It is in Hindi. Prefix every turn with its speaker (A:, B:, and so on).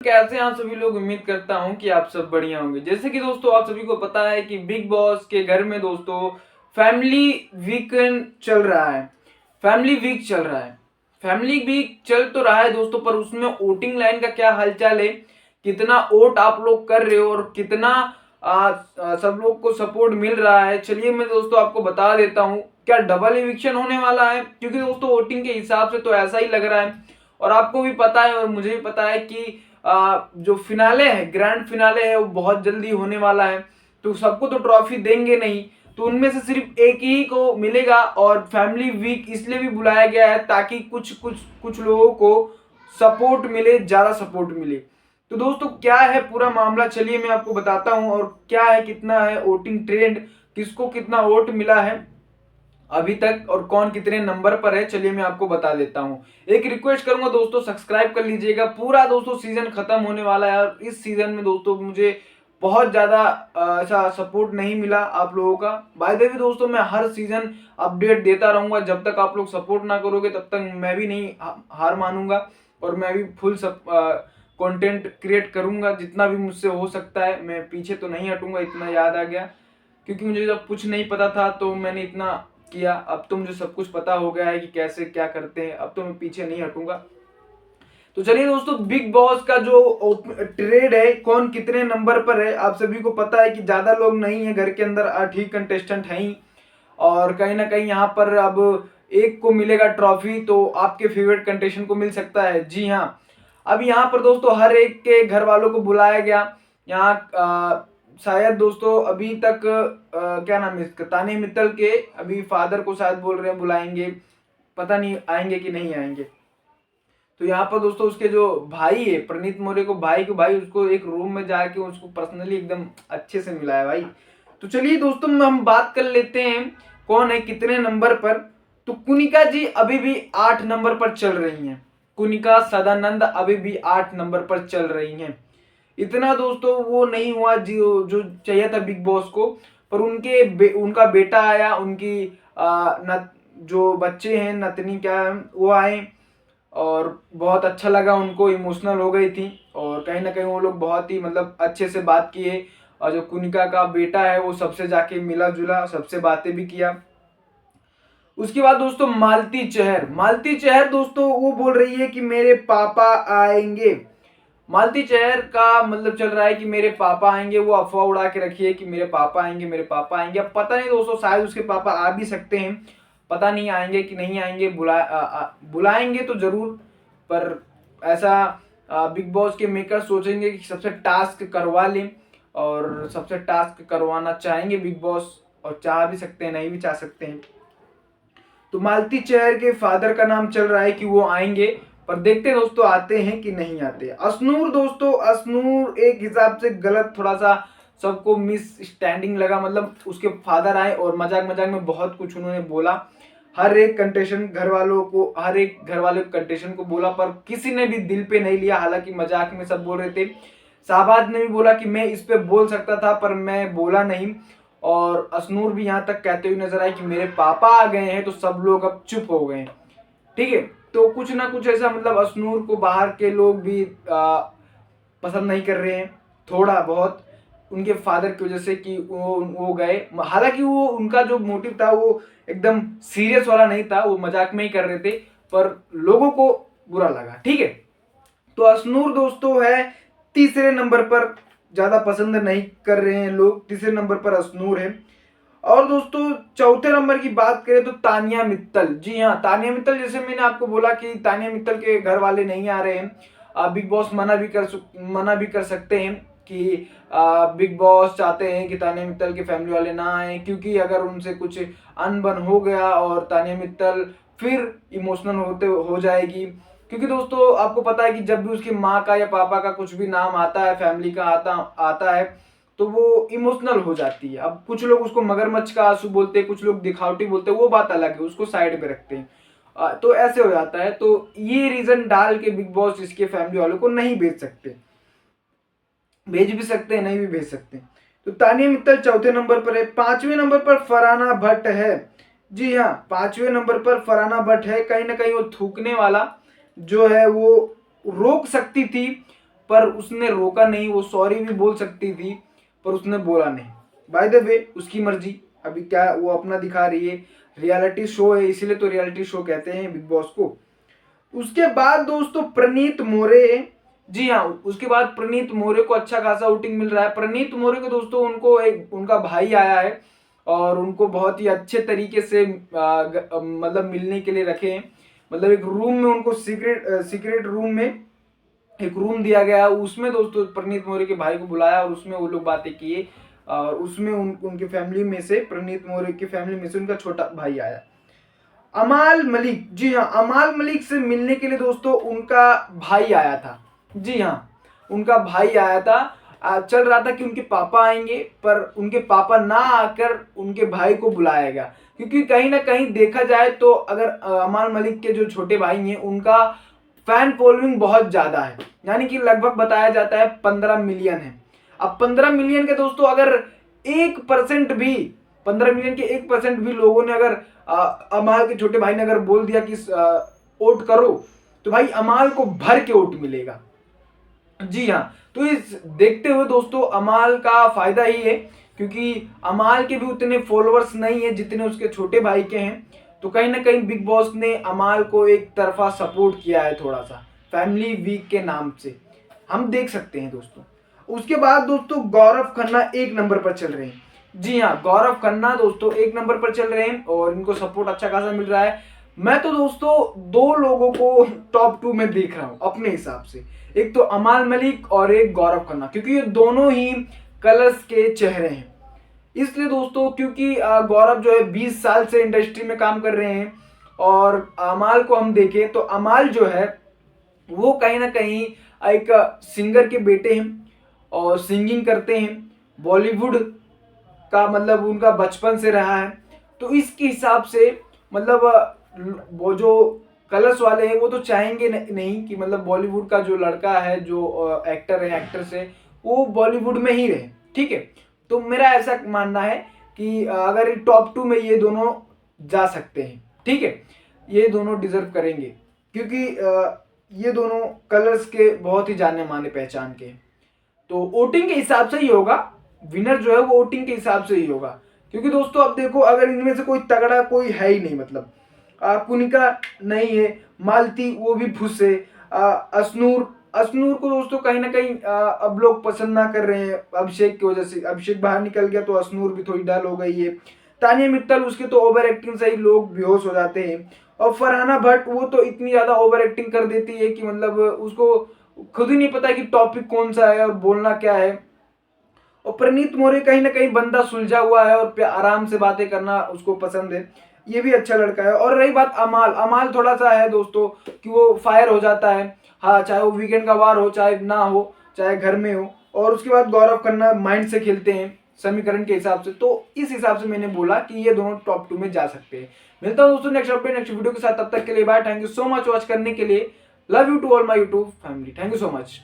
A: कैसे हैं आप सभी लोग। उम्मीद करता हूं कि आप सब बढ़िया होंगे। जैसे कि दोस्तों आप सभी को पता है कि बिग बॉस के घर में दोस्तों फैमिली वीकेंड चल रहा है। फैमिली वीक चल रहा है। फैमिली वीक चल तो रहा है दोस्तों, पर उसमें वोटिंग लाइन का क्या हालचाल है, कितना वोट आप लोग कर रहे हो और कितना सब लोग को सपोर्ट मिल रहा है, चलिए मैं दोस्तों आपको बता देता हूँ। क्या डबल इविक्शन होने वाला है? क्योंकि दोस्तों वोटिंग के हिसाब से तो ऐसा ही लग रहा है और आपको भी पता है और मुझे भी पता है कि जो फिनाले है, ग्रैंड फिनाले है, वो बहुत जल्दी होने वाला है। तो सबको तो ट्रॉफी देंगे नहीं, तो उनमें से सिर्फ एक ही को मिलेगा। और फैमिली वीक इसलिए भी बुलाया गया है ताकि कुछ कुछ कुछ लोगों को सपोर्ट मिले, ज्यादा सपोर्ट मिले। तो दोस्तों क्या है पूरा मामला, चलिए मैं आपको बताता हूं। और क्या है, कितना है वोटिंग ट्रेंड, किसको कितना वोट मिला है अभी तक और कौन कितने नंबर पर है, चलिए मैं आपको बता देता हूं। एक रिक्वेस्ट करूंगा दोस्तों, सब्सक्राइब कर लीजिएगा। पूरा दोस्तों सीजन खत्म होने वाला है और इस सीजन में दोस्तों मुझे बहुत ज्यादा ऐसा सपोर्ट नहीं मिला आप लोगों का। बाय द वे दोस्तों, मैं हर सीजन अपडेट देता रहूंगा। जब तक आप लोग सपोर्ट ना करोगे तब तक मैं भी नहीं हार मानूंगा और मैं भी फुल कंटेंट क्रिएट करूंगा जितना भी मुझसे हो सकता है। मैं पीछे तो नहीं हटूंगा, इतना याद आ गया। क्योंकि मुझे जब कुछ नहीं पता था तो मैंने इतना किया, अब तो मुझे सब कुछ पता हो गया है कि कैसे क्या करते हैं। अब तो मैं पीछे नहीं हटूंगा। तो चलिए दोस्तों, बिग बॉस का जो ट्रेड है, कौन कितने नंबर पर है, आप सभी को पता है कि ज्यादा लोग नहीं है घर के अंदर, 8 ही कंटेस्टेंट हैं ही। और कहीं ना कहीं यहाँ पर अब एक को मिलेगा ट्रॉफी, तो आपके फेवरेट कंटेस्टेंट को मिल सकता है। जी हाँ, अब यहाँ पर दोस्तों हर एक के घर वालों को बुलाया गया। यहाँ शायद दोस्तों अभी तक क्या नाम है इसका, ताने मित्तल के अभी फादर को शायद बोल रहे हैं बुलाएंगे, पता नहीं आएंगे कि नहीं आएंगे। तो यहाँ पर दोस्तों उसके जो भाई है प्रणीत मौर्य को, भाई उसको एक रूम में जाके उसको पर्सनली एकदम अच्छे से मिला है भाई। तो चलिए दोस्तों हम बात कर लेते हैं कौन है कितने नंबर पर। तो कुनिका जी अभी भी 8 नंबर पर चल रही हैं। कुनिका सदानंद अभी भी 8 नंबर पर चल रही हैं। इतना दोस्तों वो नहीं हुआ जो जो चाहिए था बिग बॉस को, पर उनका बेटा आया, उनकी जो बच्चे हैं नतनी क्या है, वो आए और बहुत अच्छा लगा उनको, इमोशनल हो गई थी। और कहीं ना कहीं वो लोग बहुत ही मतलब अच्छे से बात किए। और जो कुनिका का बेटा है वो सबसे जाके मिला जुला, सबसे बातें भी किया। उसके बाद दोस्तों मालती चहर दोस्तों वो बोल रही है कि मेरे पापा आएंगे। मालती चहर का मतलब चल रहा है कि मेरे पापा आएंगे, वो अफवाह उड़ा के रखी है कि मेरे पापा आएंगे, मेरे पापा आएंगे। अब पता नहीं दोस्तों, शायद उसके पापा आ भी सकते हैं, पता नहीं आएंगे कि नहीं आएंगे। बुलाएंगे तो जरूर, पर ऐसा बिग बॉस के मेकर सोचेंगे कि सबसे टास्क करवा लें, और सबसे टास्क करवाना चाहेंगे बिग बॉस, और चाह भी सकते हैं, नहीं भी चाह सकते हैं। तो मालती चेयर के फादर का नाम चल रहा है कि वो आएंगे, पर देखते हैं दोस्तों आते हैं कि नहीं आते। असनूर दोस्तों, असनूर एक हिसाब से गलत, थोड़ा सा सबको मिस स्टैंडिंग लगा। मतलब उसके फादर आए और मजाक मजाक में बहुत कुछ उन्होंने बोला, हर एक कंटेस्टेंट घर वालों को, हर एक घर वाले कंटेस्टेंट को बोला, पर किसी ने भी दिल पे नहीं लिया। हालांकि मजाक में सब बोल रहे थे। शाहबाज ने भी बोला कि मैं इस पे बोल सकता था पर मैं बोला नहीं। और असनूर भी यहाँ तक कहते हुए नजर आए कि मेरे पापा आ गए हैं, तो सब लोग अब चुप हो गए। ठीक है, तो कुछ ना कुछ ऐसा मतलब असनूर को बाहर के लोग भी पसंद नहीं कर रहे हैं थोड़ा बहुत, उनके फादर की वजह से कि वो गए। हालांकि वो उनका जो मोटिव था वो एकदम सीरियस वाला नहीं था, वो मजाक में ही कर रहे थे, पर लोगों को बुरा लगा। ठीक है, तो असनूर दोस्तों है तीसरे नंबर पर, ज्यादा पसंद नहीं कर रहे हैं लोग, तीसरे नंबर पर असनूर है। और दोस्तों चौथे नंबर की बात करें तो तानिया मित्तल। जी हाँ, तानिया मित्तल, जैसे मैंने आपको बोला कि तानिया मित्तल के घर वाले नहीं आ रहे हैं। बिग बॉस मना भी कर सकते हैं कि बिग बॉस चाहते हैं कि तानिया मित्तल के फैमिली वाले ना आए, क्योंकि अगर उनसे कुछ अनबन हो गया और तानिया मित्तल फिर इमोशनल होते हो जाएगी। क्योंकि दोस्तों आपको पता है कि जब भी उसकी माँ का या पापा का कुछ भी नाम आता है, फैमिली का आता है, तो वो इमोशनल हो जाती है। अब कुछ लोग उसको मगरमच्छ का आंसू बोलते हैं, कुछ लोग दिखावटी बोलते हैं, वो बात अलग है, उसको साइड पे रखते हैं। तो ऐसे हो जाता है। तो ये रीजन डाल के बिग बॉस इसके फैमिली वालों को नहीं भेज सकते, भेज भी सकते हैं, नहीं भी भेज सकते। तो तानिया मित्तल चौथे नंबर पर है। पांचवें नंबर पर फरहाना भट्ट है। जी हाँ, पांचवें नंबर पर फरहाना भट्ट है। कहीं ना कहीं वो थूकने वाला जो है वो रोक सकती थी, पर उसने रोका नहीं। वो सॉरी भी बोल सकती थी पर उसने बोला नहीं। बाय द वे उसकी मर्जी, अभी क्या वो अपना दिखा रही है, रियलिटी शो है इसीलिए तो रियलिटी शो कहते हैं बिग बॉस को। उसके बाद दोस्तों प्रणीत मोरे, जी हाँ, उसके बाद प्रणीत मोरे को अच्छा खासा वोटिंग मिल रहा है। प्रणीत मोरे को दोस्तों उनको एक उनका भाई आया है और उनको बहुत ही अच्छे तरीके से मतलब मिलने के लिए रखे हैं। मतलब एक रूम में उनको सीक्रेट रूम में एक रूम दिया गया, उसमें दोस्तों प्रणीत मोरे के भाई को बुलाया और उसमें वो लोग बातें किए और उसमें उनकी फैमिली में से, प्रणीत मोरे की फैमिली में से उनका छोटा भाई आया अमाल मलिक। जी हाँ, अमाल मलिक से मिलने के लिए दोस्तों उनका भाई आया था। जी हाँ, उनका भाई आया था। चल रहा था कि उनके पापा आएंगे पर उनके पापा ना आकर उनके भाई को बुलाया गया, क्योंकि कहीं ना कहीं देखा जाए तो अगर अमाल मलिक के जो छोटे भाई हैं उनका फैन फॉलोइंग बहुत ज्यादा है, यानी कि लगभग बताया जाता है 15 मिलियन है। अब 15 मिलियन के दोस्तों अगर 1% भी, 15 मिलियन के 1% भी लोगों ने अगर अमाल के छोटे भाई ने अगर बोल दिया कि वोट करो तो भाई अमाल को भर के वोट मिलेगा। जी हाँ, तो इस देखते हुए दोस्तों अमाल का फायदा ही है, क्योंकि अमाल के भी उतने फॉलोअर्स नहीं है जितने उसके छोटे भाई के हैं। तो कहीं ना कहीं बिग बॉस ने अमाल को एक तरफा सपोर्ट किया है थोड़ा सा, फैमिली वीक के नाम से हम देख सकते हैं दोस्तों। उसके बाद दोस्तों गौरव खन्ना 1 नंबर पर चल रहे हैं। जी हाँ, गौरव खन्ना दोस्तों 1 नंबर पर चल रहे हैं और इनको सपोर्ट अच्छा खासा मिल रहा है। मैं तो दोस्तों 2 लोगों को टॉप 2 में देख रहा हूँ अपने हिसाब से, एक तो अमाल मलिक और एक गौरव खन्ना, क्योंकि ये दोनों ही कलर्स के चेहरे हैं। इसलिए दोस्तों क्योंकि गौरव जो है 20 साल से इंडस्ट्री में काम कर रहे हैं और अमाल को हम देखें तो अमाल जो है वो कहीं ना कहीं एक सिंगर के बेटे हैं और सिंगिंग करते हैं, बॉलीवुड का मतलब उनका बचपन से रहा है। तो इसके हिसाब से मतलब वो जो कलर्स वाले हैं वो तो चाहेंगे नहीं कि मतलब बॉलीवुड का जो लड़का है, जो एक्टर है, एक्ट्रेस है, वो बॉलीवुड में ही रहे। ठीक है, तो मेरा ऐसा मानना है कि अगर टॉप 2 में ये दोनों जा सकते हैं, ठीक है, ये दोनों डिजर्व करेंगे, क्योंकि ये दोनों कलर्स के बहुत ही जाने माने पहचान के। तो वोटिंग के हिसाब से ही होगा, विनर जो है वो वोटिंग के हिसाब से ही होगा। क्योंकि दोस्तों अब देखो, अगर इनमें से कोई तगड़ा कोई है ही नहीं, मतलब कुनिका नहीं है, मालती वो भी फुस है, अश्नूर को दोस्तों कहीं ना कहीं अब लोग पसंद ना कर रहे हैं अभिषेक की वजह से। अभिषेक बाहर निकल गया तो अश्नूर भी थोड़ी डल हो गई है। तानिया मित्तल उसके तो ओवर एक्टिंग से ही लोग बेहोश हो जाते हैं। और फरहाना भट्ट वो तो इतनी ज्यादा ओवर एक्टिंग कर देती है कि मतलब उसको खुद ही नहीं पता कि टॉपिक कौन सा है और बोलना क्या है। और प्रणीत मोरे कहीं ना कहीं बंदा सुलझा हुआ है और आराम से बातें करना उसको पसंद है, ये भी अच्छा लड़का है। और रही बात अमाल थोड़ा सा है दोस्तों कि वो फायर हो जाता है, हाँ, चाहे वो वीकेंड का वार हो, चाहे ना हो, चाहे घर में हो। और उसके बाद गौरव खन्ना माइंड से खेलते हैं समीकरण के हिसाब से। तो इस हिसाब से मैंने बोला कि ये दोनों टॉप 2 में जा सकते हैं। मिलता हूँ दोस्तों नेक्स्ट अपडेट नेक्स्ट वीडियो के साथ, तब तक के लिए bye. Thank you so much watch करने के लिए। Love you to all my YouTube family, thank you so much.